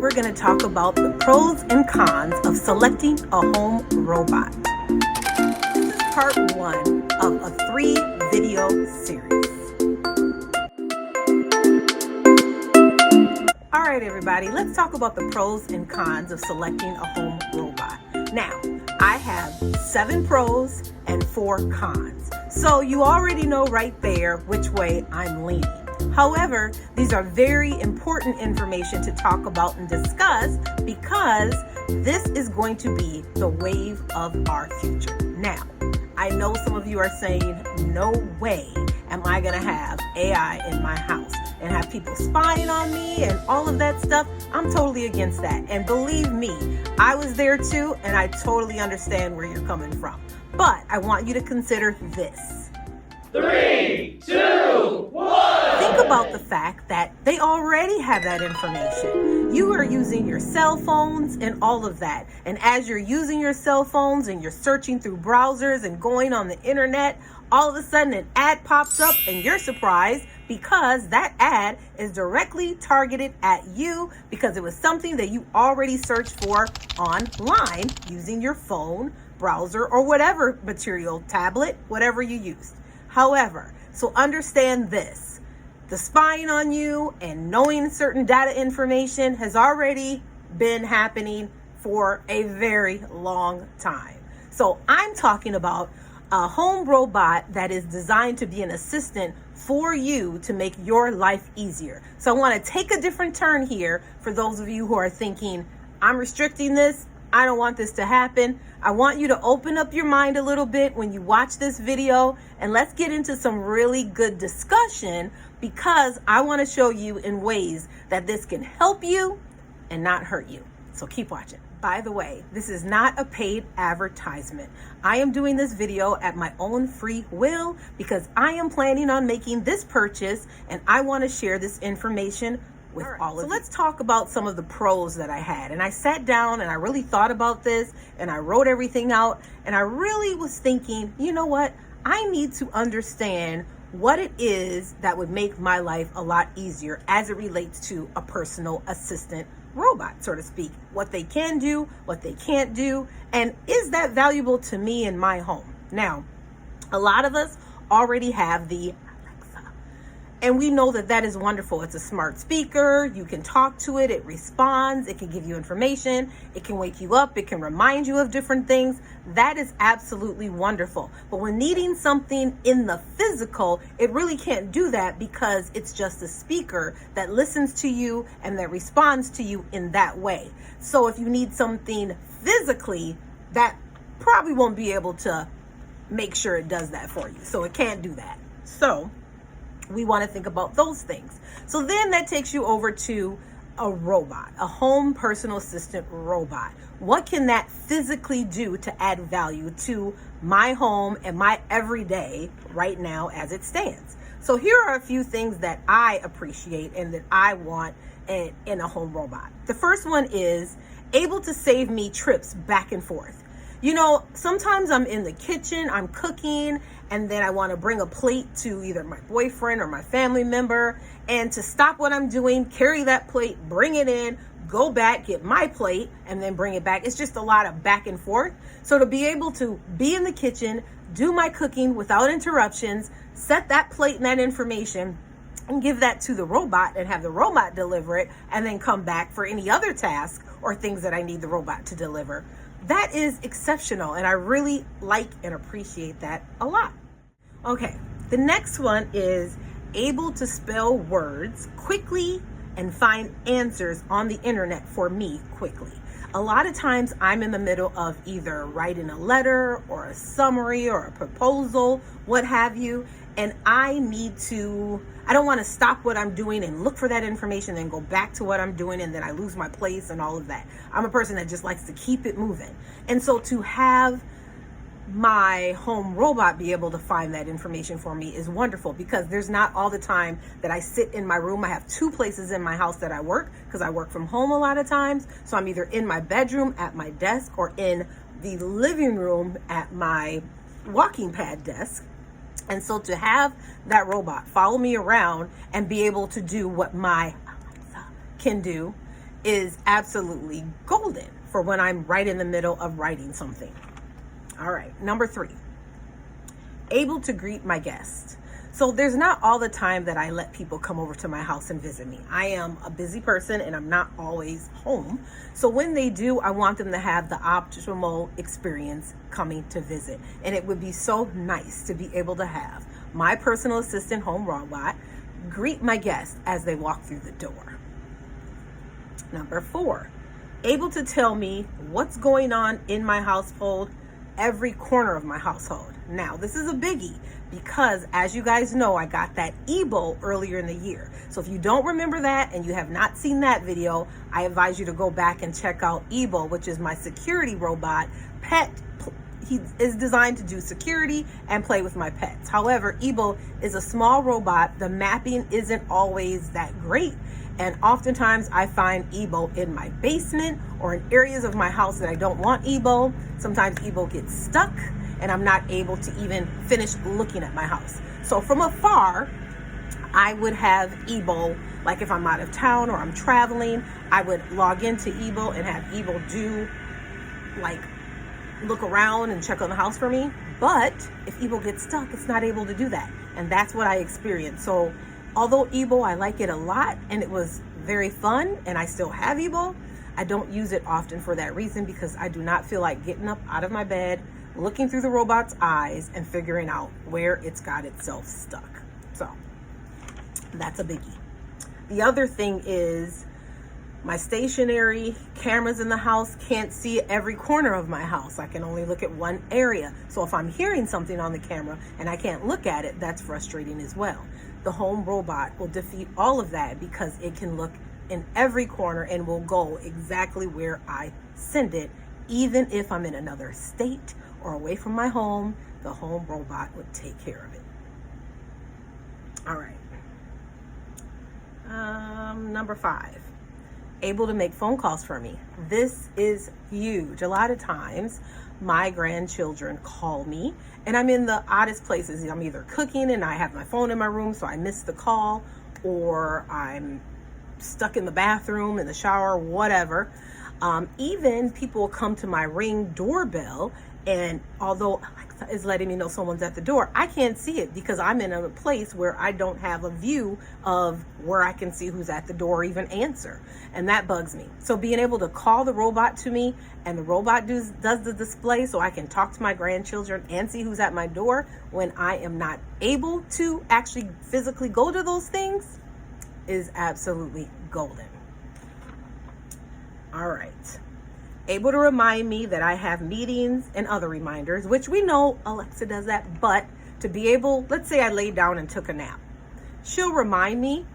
we're going to talk about the pros and cons of selecting a home robot. This is part 1 of a 3-video series. All right, everybody, let's talk about the pros and cons of selecting a home robot. Now, I have 7 pros and 4 cons. So you already know right there which way I'm leaning. However, these are very important information to talk about and discuss because this is going to be the wave of our future. Now, I know some of you are saying, no way am I going to have AI in my house and have people spying on me and all of that stuff. I'm totally against that. And believe me, I was there too, and I totally understand where you're coming from. But I want you to consider this. 3, 2, 1. Think about the fact that they already have that information. You are using your cell phones and all of that. And as you're using your cell phones and you're searching through browsers and going on the internet, all of a sudden an ad pops up and you're surprised because that ad is directly targeted at you because it was something that you already searched for online using your phone, browser, or whatever material, tablet, whatever you used. However, so understand this, the spying on you and knowing certain data information has already been happening for a very long time. So I'm talking about a home robot that is designed to be an assistant for you to make your life easier. So I want to take a different turn here for those of you who are thinking, I'm restricting this. I don't want this to happen. I want you to open up your mind a little bit when you watch this video and let's get into some really good discussion because I want to show you in ways that this can help you and not hurt you. So keep watching. By the way, this is not a paid advertisement. I am doing this video at my own free will because I am planning on making this purchase and I want to share this information with all of you. So let's talk about some of the pros that I had. And I sat down and I really thought about this and I wrote everything out and I really was thinking, you know what? I need to understand what it is that would make my life a lot easier as it relates to a personal assistant robot, so to speak. What they can do, what they can't do, and is that valuable to me in my home? Now, a lot of us already have the Alexa, and we know that that is wonderful. It's a smart speaker. You can talk to it. It responds. It can give you information. It can wake you up. It can remind you of different things. That is absolutely wonderful. But when needing something in the physical, it really can't do that because it's just a speaker that listens to you and that responds to you in that way. So if you need something physically, that probably won't be able to make sure it does that for you. So it can't do that. So we want to think about those things. So then that takes you over to a robot, a home personal assistant robot. What can that physically do to add value to my home and my everyday right now as it stands? So here are a few things that I appreciate and that I want in a home robot. The first one is able to save me trips back and forth. You know, sometimes I'm in the kitchen, I'm cooking, and then I want to bring a plate to either my boyfriend or my family member, and to stop what I'm doing, carry that plate, bring it in, go back, get my plate, and then bring it back. It's just a lot of back and forth. So to be able to be in the kitchen, do my cooking without interruptions, set that plate and that information, and give that to the robot and have the robot deliver it, and then come back for any other task or things that I need the robot to deliver. That is exceptional, and I really like and appreciate that a lot. Okay, the next one is able to spell words quickly and find answers on the internet for me quickly. A lot of times I'm in the middle of either writing a letter or a summary or a proposal, what have you, and I don't want to stop what I'm doing and look for that information and go back to what I'm doing and then I lose my place and all of that. I'm a person that just likes to keep it moving. And so to have my home robot be able to find that information for me is wonderful because there's not all the time that I sit in my room. I have 2 places in my house that I work because I work from home a lot of times. So I'm either in my bedroom at my desk or in the living room at my walking pad desk. And so to have that robot follow me around and be able to do what my Alexa can do is absolutely golden for when I'm right in the middle of writing something. All right, number 3, able to greet my guests. So there's not all the time that I let people come over to my house and visit me. I am a busy person and I'm not always home. So when they do, I want them to have the optimal experience coming to visit. And it would be so nice to be able to have my personal assistant home robot greet my guests as they walk through the door. Number 4, able to tell me what's going on in my household, every corner of my household. Now, this is a biggie because, as you guys know, I got that Ebo earlier in the year. So if you don't remember that and you have not seen that video, I advise you to go back and check out Ebo, which is my security robot pet. He is designed to do security and play with my pets. However, Ebo is a small robot. The mapping isn't always that great. And oftentimes I find Ebo in my basement or in areas of my house that I don't want Ebo. Sometimes Ebo gets stuck and I'm not able to even finish looking at my house. So from afar, I would have Ebo, like if I'm out of town or I'm traveling, I would log into Ebo and have Ebo do like look around and check on the house for me. But if Ebo gets stuck, it's not able to do that. And that's what I experienced. So although Ebo, I like it a lot and it was very fun and I still have Ebo, I don't use it often for that reason because I do not feel like getting up out of my bed, looking through the robot's eyes and figuring out where it's got itself stuck. So that's a biggie. The other thing is my stationary cameras in the house can't see every corner of my house. I can only look at one area. So if I'm hearing something on the camera and I can't look at it, that's frustrating as well. The home robot will defeat all of that because it can look in every corner and will go exactly where I send it, even if I'm in another state or away from my home. The home robot would take care of it. All right. Number 5, able to make phone calls for me. This is huge. A lot of times my grandchildren call me and I'm in the oddest places. I'm either cooking and I have my phone in my room so I miss the call, or I'm stuck in the bathroom, in the shower, whatever. Even people will come to my Ring doorbell, and although Alexa is letting me know someone's at the door, I can't see it because I'm in a place where I don't have a view of where I can see who's at the door or even answer. And that bugs me. So being able to call the robot to me and the robot does the display so I can talk to my grandchildren and see who's at my door when I am not able to actually physically go to those things is absolutely golden. All right. Able to remind me that I have meetings and other reminders, which we know Alexa does that, but to be able, let's say I laid down and took a nap. She'll remind me,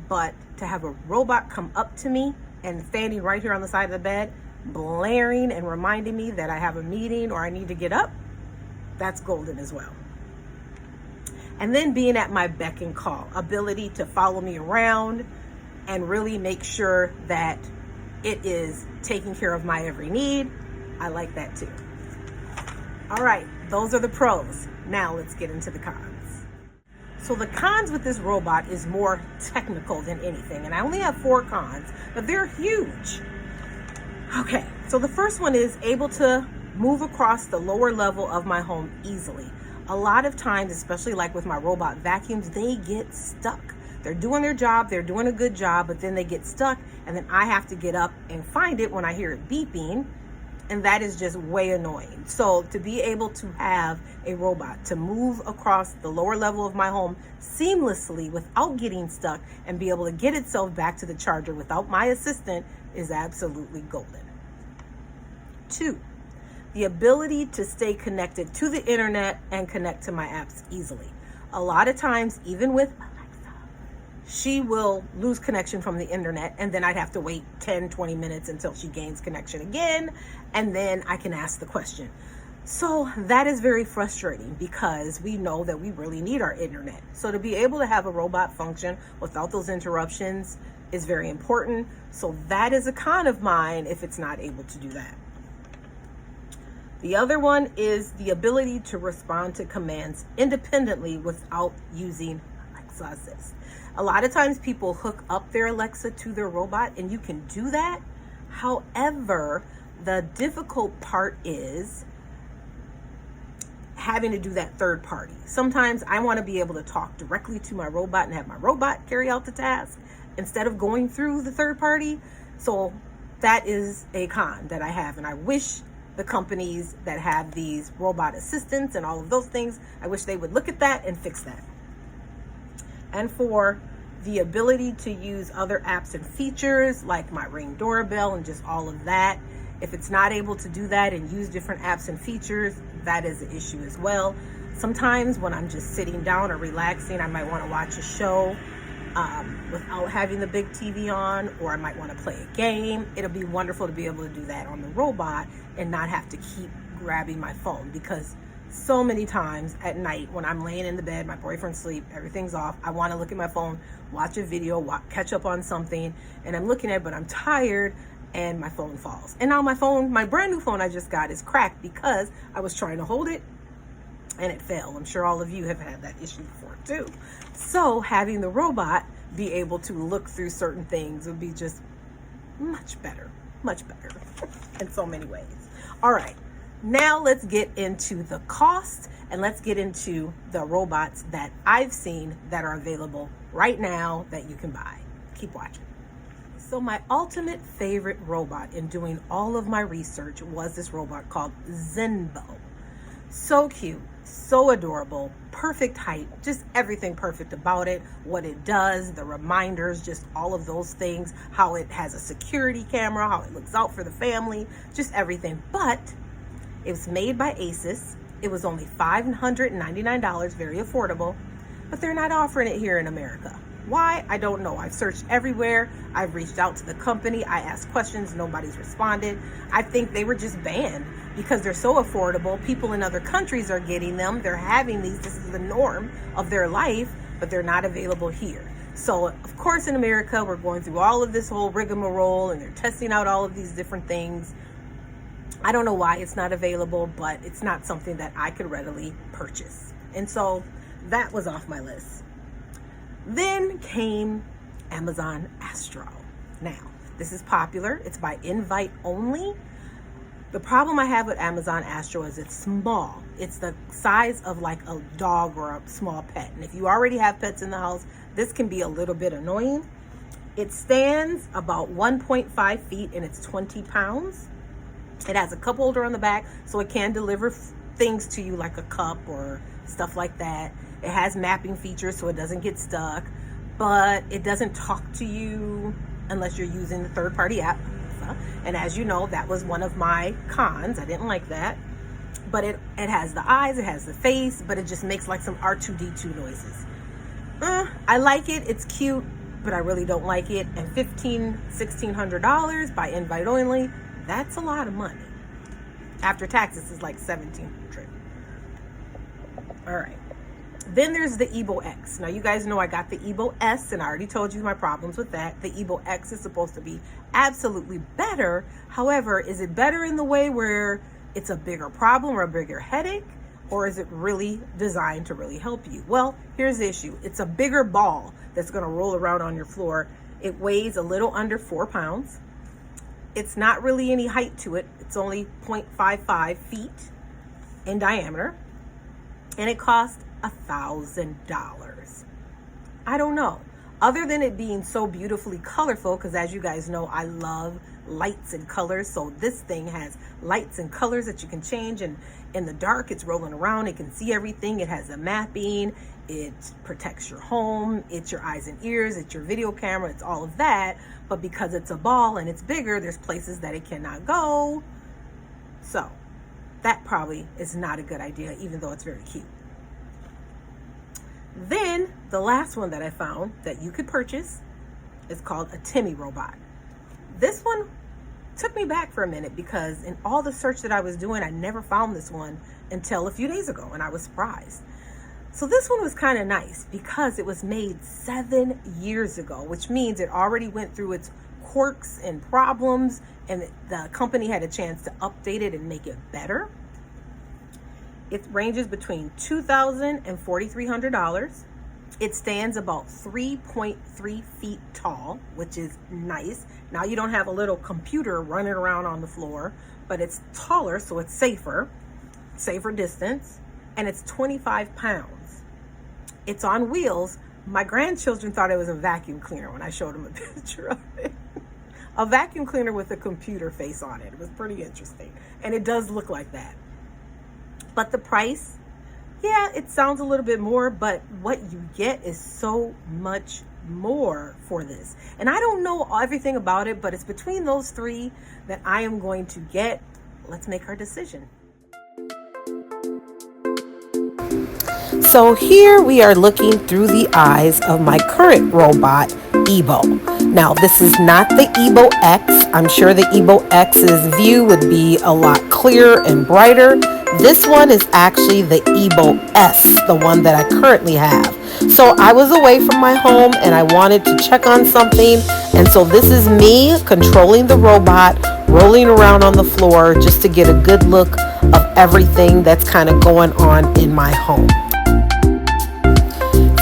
but to have a robot come up to me and standing right here on the side of the bed, blaring and reminding me that I have a meeting or I need to get up, that's golden as well. And then being at my beck and call, ability to follow me around and really make sure that it is taking care of my every need. I like that too. All right, those are the pros. Now let's get into the cons. So the cons with this robot is more technical than anything. And I only have 4 cons, but they're huge. Okay, so the first one is able to move across the lower level of my home easily. A lot of times, especially like with my robot vacuums, they get stuck. They're doing their job, they're doing a good job, but then they get stuck and then I have to get up and find it when I hear it beeping, and that is just way annoying. So to be able to have a robot to move across the lower level of my home seamlessly without getting stuck and be able to get itself back to the charger without my assistant is absolutely golden. 2, the ability to stay connected to the internet and connect to my apps easily. A lot of times, even with she will lose connection from the internet and then I'd have to wait 10-20 minutes until she gains connection again, and then I can ask the question. So that is very frustrating because we know that we really need our internet. So to be able to have a robot function without those interruptions is very important. So that is a con of mine if it's not able to do that. The other one is the ability to respond to commands independently without using Alexa. Alexa Assist. A lot of times people hook up their Alexa to their robot, and you can do that. However, the difficult part is having to do that third party. Sometimes I want to be able to talk directly to my robot and have my robot carry out the task instead of going through the third party. So that is a con that I have, and I wish the companies that have these robot assistants and all of those things, I wish they would look at that and fix that. And for the ability to use other apps and features like my Ring doorbell and just all of that, if it's not able to do that and use different apps and features, that is an issue as well. Sometimes when I'm just sitting down or relaxing, I might want to watch a show without having the big TV on, or I might want to play a game. It'll be wonderful to be able to do that on the robot and not have to keep grabbing my phone, because so many times at night when I'm laying in the bed, my boyfriend's asleep, everything's off, I want to look at my phone, watch a video, catch up on something, and I'm looking at it, but I'm tired, and my phone falls. And now my phone, my brand new phone I just got, is cracked because I was trying to hold it and it fell. I'm sure all of you have had that issue before too. So having the robot be able to look through certain things would be just much better in so many ways. All right, now let's get into the cost, and let's get into the robots that I've seen that are available right now that you can buy. Keep watching. So my ultimate favorite robot in doing all of my research was this robot called Zenbo. So cute, so adorable, perfect height, just everything perfect about it. What it does, the reminders, just all of those things, how it has a security camera, how it looks out for the family, just everything. But it was made by Asus. It was only $599, very affordable, but they're not offering it here in America. Why? I don't know. I've searched everywhere. I've reached out to the company. I asked questions. Nobody's responded. I think they were just banned because they're so affordable. People in other countries are getting them. They're having these. This is the norm of their life, but they're not available here. So, of course, in America, we're going through all of this whole rigmarole, and they're testing out all of these different things. I don't know why it's not available, but it's not something that I could readily purchase. And so that was off my list. Then came Amazon Astro. Now, this is popular. It's by invite only. The problem I have with Amazon Astro is it's small. It's the size of like a dog or a small pet. And if you already have pets in the house, this can be a little bit annoying. It stands about 1.5 feet and it's 20 pounds. It has a cup holder on the back, so it can deliver things to you like a cup or stuff like that. It has mapping features so it doesn't get stuck, but it doesn't talk to you unless you're using the third-party app. And as you know, that was one of my cons. I didn't like that. But it has the eyes, it has the face, but it just makes like some R2-D2 noises. I like it, it's cute, but I really don't like it. And $1,600 by invite only, that's a lot of money. After taxes, is like $1,700. All right. Then there's the Ebo X. Now, you guys know I got the Ebo S, and I already told you my problems with that. The Ebo X is supposed to be absolutely better. However, is it better in the way where it's a bigger problem or a bigger headache? Or is it really designed to really help you? Well, here's the issue. It's a bigger ball that's going to roll around on your floor. It weighs a little under 4 pounds. It's not really any height to it. It's only 0.55 feet in diameter. And it costs $1,000. I don't know. Other than it being so beautifully colorful, because as you guys know, I love lights and colors. So this thing has lights and colors that you can change. And in the dark, it's rolling around. It can see everything. It has a mapping. It protects your home. It's your eyes and ears. It's your video camera. It's all of that. But because it's a ball and it's bigger, there's places that it cannot go. So that probably is not a good idea, even though it's very cute. Then the last one that I found that you could purchase is called a Timmy robot. This one took me back for a minute because in all the search that I was doing, I never found this one until a few days ago, and I was surprised. So this one was kind of nice because it was made 7 years ago, which means it already went through its quirks and problems, and the company had a chance to update it and make it better. It ranges between $2,000 and $4,300. It stands about 3.3 feet tall, which is nice. Now you don't have a little computer running around on the floor, but it's taller, so it's safer distance, and it's 25 pounds. It's on wheels. My grandchildren thought it was a vacuum cleaner when I showed them a picture of it. A vacuum cleaner with a computer face on it. It was pretty interesting, and it does look like that. But the price, yeah, it sounds a little bit more, but what you get is so much more for this. And I don't know everything about it, but it's between those three that I am going to get. Let's make our decision. So here we are looking through the eyes of my current robot, Ebo. Now, this is not the Ebo X. I'm sure the Ebo X's view would be a lot clearer and brighter. This one is actually the Ebo S, the one that I currently have. So I was away from my home and I wanted to check on something. And so this is me controlling the robot, rolling around on the floor just to get a good look of everything that's kind of going on in my home.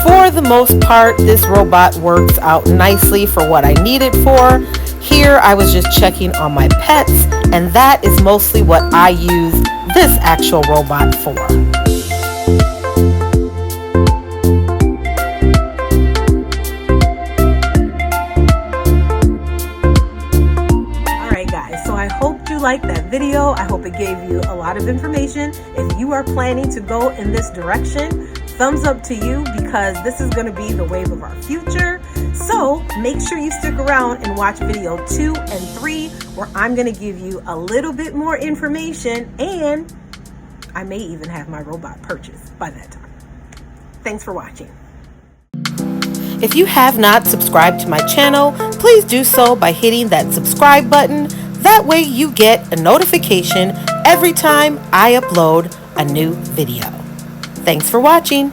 For the most part, this robot works out nicely for what I need it for. Here I was just checking on my pets, and that is mostly what I use this actual robot for. Alright guys, so I hope you liked that video. I hope it gave you a lot of information. If you are planning to go in this direction, thumbs up to you, because this is going to be the wave of our future. So make sure you stick around and watch video 2 and 3, where I'm going to give you a little bit more information, and I may even have my robot purchased by that time. Thanks for watching. If you have not subscribed to my channel, please do so by hitting that subscribe button. That way you get a notification every time I upload a new video. Thanks for watching.